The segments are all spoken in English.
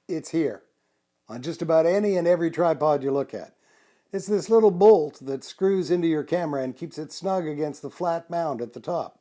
It's here on just about any and every tripod you look at. It's this little bolt that screws into your camera and keeps it snug against the flat mount at the top.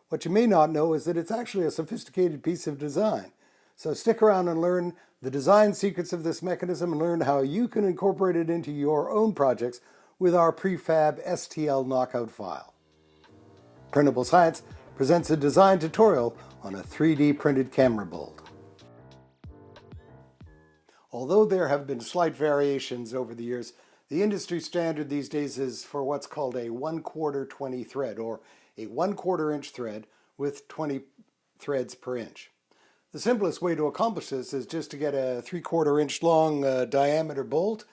What you may not know is that it's actually a sophisticated piece of design. So stick around and learn the design secrets of this mechanism and learn how you can incorporate it into your own projects with our prefab STL knockout file. Printable Science presents a design tutorial on a 3D printed camera bolt. Although there have been slight variations over the years, the industry standard these days is for what's called a 1/4 20 thread, or a 1/4 inch thread with 20 threads per inch. The simplest way to accomplish this is just to get a 3/4 inch long diameter bolt,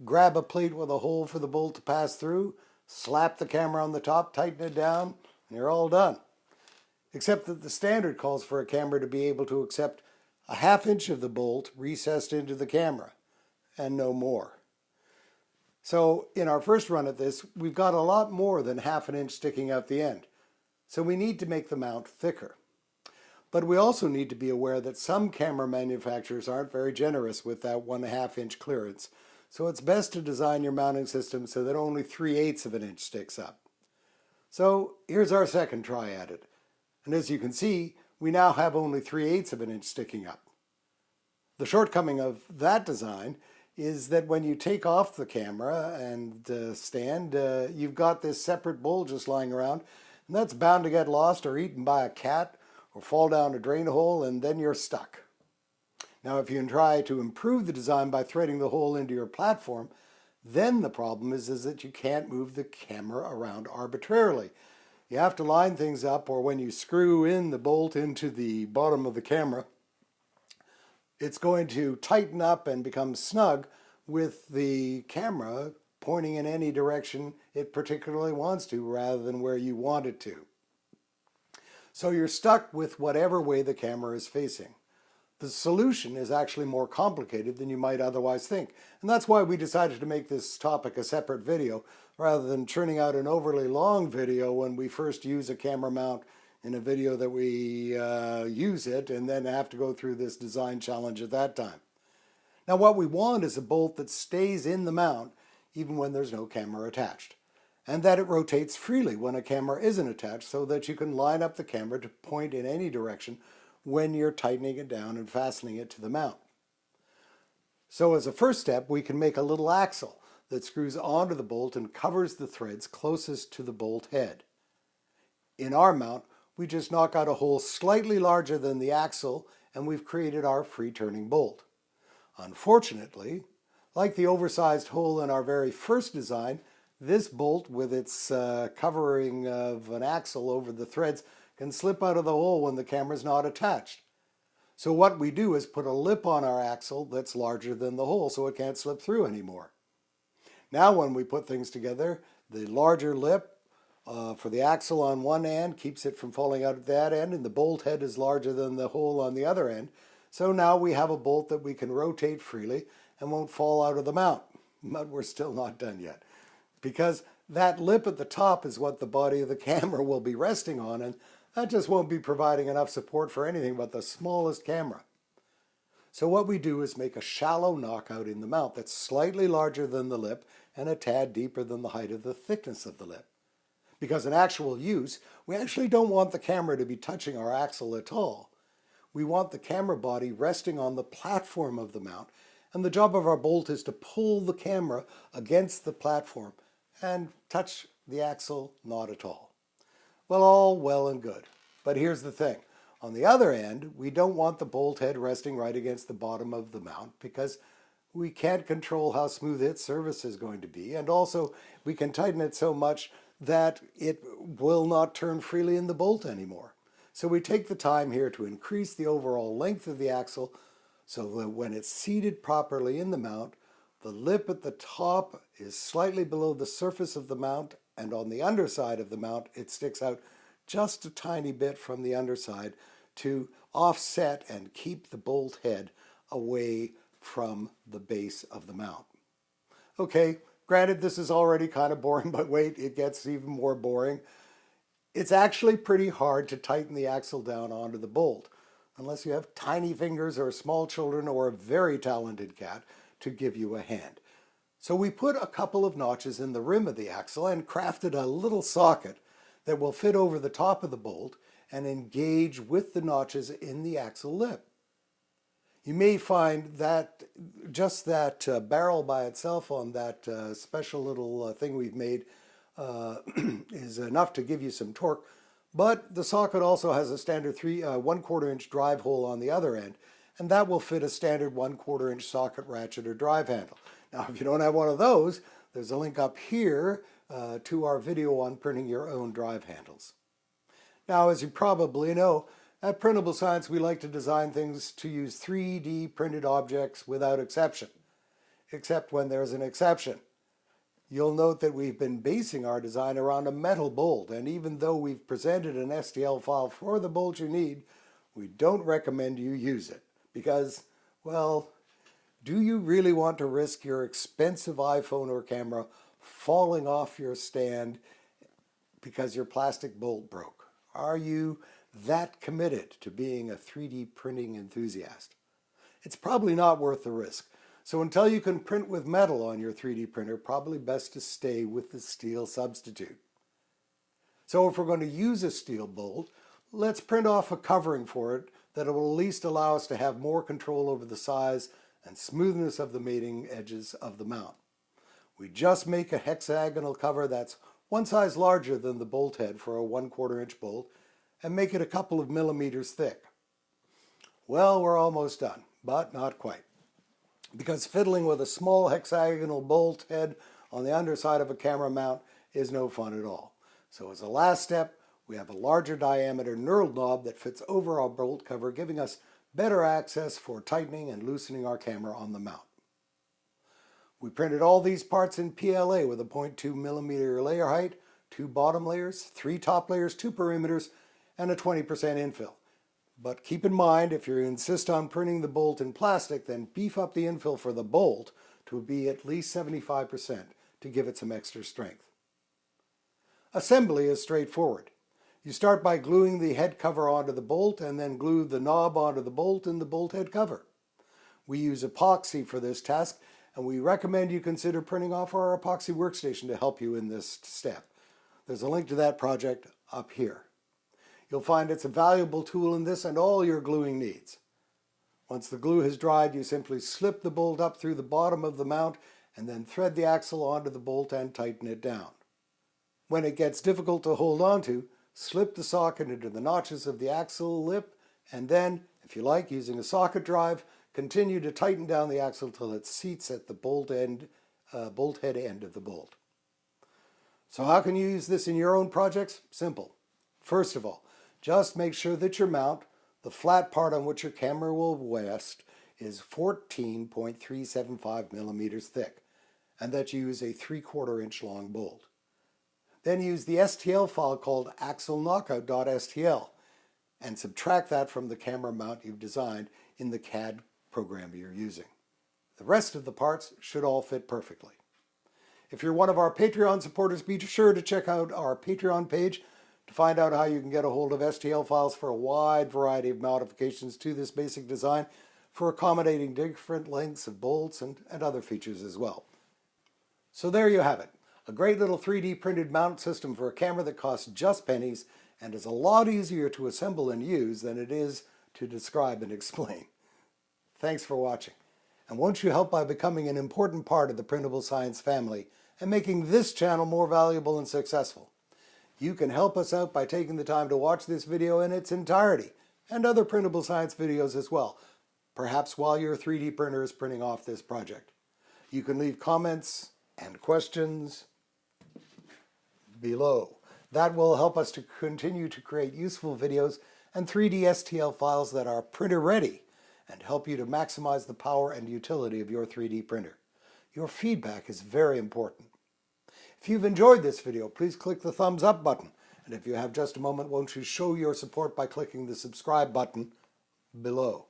grab a plate with a hole for the bolt to pass through, slap the camera on the top, tighten it down, and you're all done. Except that the standard calls for a camera to be able to accept a 1/2 inch of the bolt recessed into the camera, and no more. So in our first run at this, we've got a lot more than 1/2 inch sticking out the end. So we need to make the mount thicker. But we also need to be aware that some camera manufacturers aren't very generous with that 1/2 inch clearance. So it's best to design your mounting system so that only 3/8 of an inch sticks up. So here's our second try at it. And as you can see, we now have only 3/8 of an inch sticking up. The shortcoming of that design is that when you take off the camera and stand, you've got this separate bolt just lying around, and that's bound to get lost or eaten by a cat or fall down a drain hole, and then you're stuck. Now, if you can try to improve the design by threading the hole into your platform, then the problem is that you can't move the camera around arbitrarily. You have to line things up, or when you screw in the bolt into the bottom of the camera, it's going to tighten up and become snug with the camera pointing in any direction it particularly wants to rather than where you want it to. So you're stuck with whatever way the camera is facing. The solution is actually more complicated than you might otherwise think. And that's why we decided to make this topic a separate video rather than churning out an overly long video when we first use a camera mount in a video that we use it and then have to go through this design challenge at that time. Now what we want is a bolt that stays in the mount even when there's no camera attached, and that it rotates freely when a camera isn't attached so that you can line up the camera to point in any direction when you're tightening it down and fastening it to the mount. So as a first step, we can make a little axle that screws onto the bolt and covers the threads closest to the bolt head. In our mount, we just knock out a hole slightly larger than the axle and we've created our free turning bolt. Unfortunately, like the oversized hole in our very first design, this bolt with its covering of an axle over the threads can slip out of the hole when the camera's not attached. So what we do is put a lip on our axle that's larger than the hole so it can't slip through anymore. Now when we put things together, the larger lip for the axle on one end keeps it from falling out at that end, and the bolt head is larger than the hole on the other end. So now we have a bolt that we can rotate freely and won't fall out of the mount. But we're still not done yet, because that lip at the top is what the body of the camera will be resting on, and that just won't be providing enough support for anything but the smallest camera. So what we do is make a shallow knockout in the mount that's slightly larger than the lip and a tad deeper than the height of the thickness of the lip. Because in actual use, we actually don't want the camera to be touching our axle at all. We want the camera body resting on the platform of the mount, and the job of our bolt is to pull the camera against the platform and touch the axle not at all. Well, all well and good, but here's the thing. On the other end, we don't want the bolt head resting right against the bottom of the mount because we can't control how smooth its surface is going to be, and also we can tighten it so much that it will not turn freely in the bolt anymore. So we take the time here to increase the overall length of the axle so that when it's seated properly in the mount, the lip at the top is slightly below the surface of the mount, and on the underside of the mount it sticks out just a tiny bit from the underside to offset and keep the bolt head away from the base of the mount. Okay, granted this is already kind of boring, but wait, it gets even more boring. It's actually pretty hard to tighten the axle down onto the bolt. unless you have tiny fingers or small children or a very talented cat to give you a hand. So we put a couple of notches in the rim of the axle and crafted a little socket that will fit over the top of the bolt and engage with the notches in the axle lip. You may find that just that barrel by itself on that special little thing we've made is enough to give you some torque, but the socket also has a standard 1/4 inch drive hole on the other end, and that will fit a standard 1/4 inch socket ratchet or drive handle. Now, if you don't have one of those, there's a link up here to our video on printing your own drive handles. Now, as you probably know, at Printable Science, we like to design things to use 3D printed objects without exception, except when there's an exception. You'll note that we've been basing our design around a metal bolt, and even though we've presented an STL file for the bolt you need, we don't recommend you use it because, well, do you really want to risk your expensive iPhone or camera falling off your stand because your plastic bolt broke? Are you that committed to being a 3D printing enthusiast? It's probably not worth the risk. So until you can print with metal on your 3D printer, probably best to stay with the steel substitute. So if we're going to use a steel bolt, let's print off a covering for it that will at least allow us to have more control over the size and smoothness of the mating edges of the mount. We just make a hexagonal cover that's one size larger than the bolt head for a 1/4 inch bolt and make it a couple of millimeters thick. Well, we're almost done, but not quite, because fiddling with a small hexagonal bolt head on the underside of a camera mount is no fun at all. So as a last step, we have a larger diameter knurled knob that fits over our bolt cover, giving us better access for tightening and loosening our camera on the mount. We printed all these parts in PLA with a 0.2 millimeter layer height, 2 bottom layers, 3 top layers, 2 perimeters, and a 20% infill. But keep in mind, if you insist on printing the bolt in plastic, then beef up the infill for the bolt to be at least 75% to give it some extra strength. Assembly is straightforward. You start by gluing the head cover onto the bolt and then glue the knob onto the bolt and the bolt head cover. We use epoxy for this task, and we recommend you consider printing off our epoxy workstation to help you in this step. There's a link to that project up here. You'll find it's a valuable tool in this and all your gluing needs. Once the glue has dried, you simply slip the bolt up through the bottom of the mount and then thread the axle onto the bolt and tighten it down. When it gets difficult to hold onto, slip the socket into the notches of the axle lip and then, if you like, using a socket drive, continue to tighten down the axle till it seats at the bolt head end of the bolt. So how can you use this in your own projects? Simple. First of all, just make sure that your mount, the flat part on which your camera will rest, is 14.375 millimeters thick, and that you use a 3/4 inch long bolt. Then use the STL file called axleknockout.stl and subtract that from the camera mount you've designed in the CAD program you're using. The rest of the parts should all fit perfectly. If you're one of our Patreon supporters, be sure to check out our Patreon page to find out how you can get a hold of STL files for a wide variety of modifications to this basic design for accommodating different lengths of bolts and other features as well. So there you have it. A great little 3D printed mount system for a camera that costs just pennies and is a lot easier to assemble and use than it is to describe and explain. Thanks for watching. And won't you help by becoming an important part of the Printable Science family and making this channel more valuable and successful? You can help us out by taking the time to watch this video in its entirety and other Printable Science videos as well, perhaps while your 3D printer is printing off this project. You can leave comments and questions below. That will help us to continue to create useful videos and 3D STL files that are printer ready and help you to maximize the power and utility of your 3D printer. Your feedback is very important. If you've enjoyed this video, please click the thumbs up button. And if you have just a moment, won't you show your support by clicking the subscribe button below?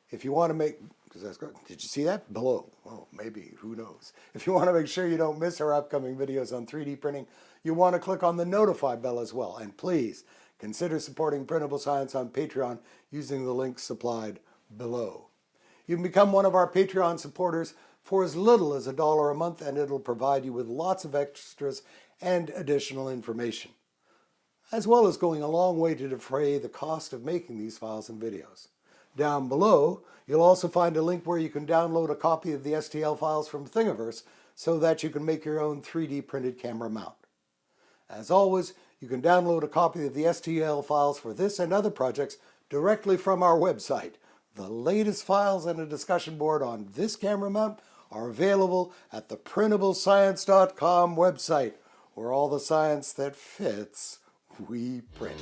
If you want to make, did you see that? Below. Oh, maybe, who knows. If you want to make sure you don't miss our upcoming videos on 3D printing, you want to click on the notify bell as well. And please, Consider supporting Printable Science on Patreon using the link supplied below. You can become one of our Patreon supporters for as little as $1 a month, and it'll provide you with lots of extras and additional information, as well as going a long way to defray the cost of making these files and videos. Down below, you'll also find a link where you can download a copy of the STL files from Thingiverse so that you can make your own 3D printed camera mount. As always, you can download a copy of the STL files for this and other projects directly from our website. The latest files and a discussion board on this camera mount are available at the PrintableScience.com website, where all the science that fits we print.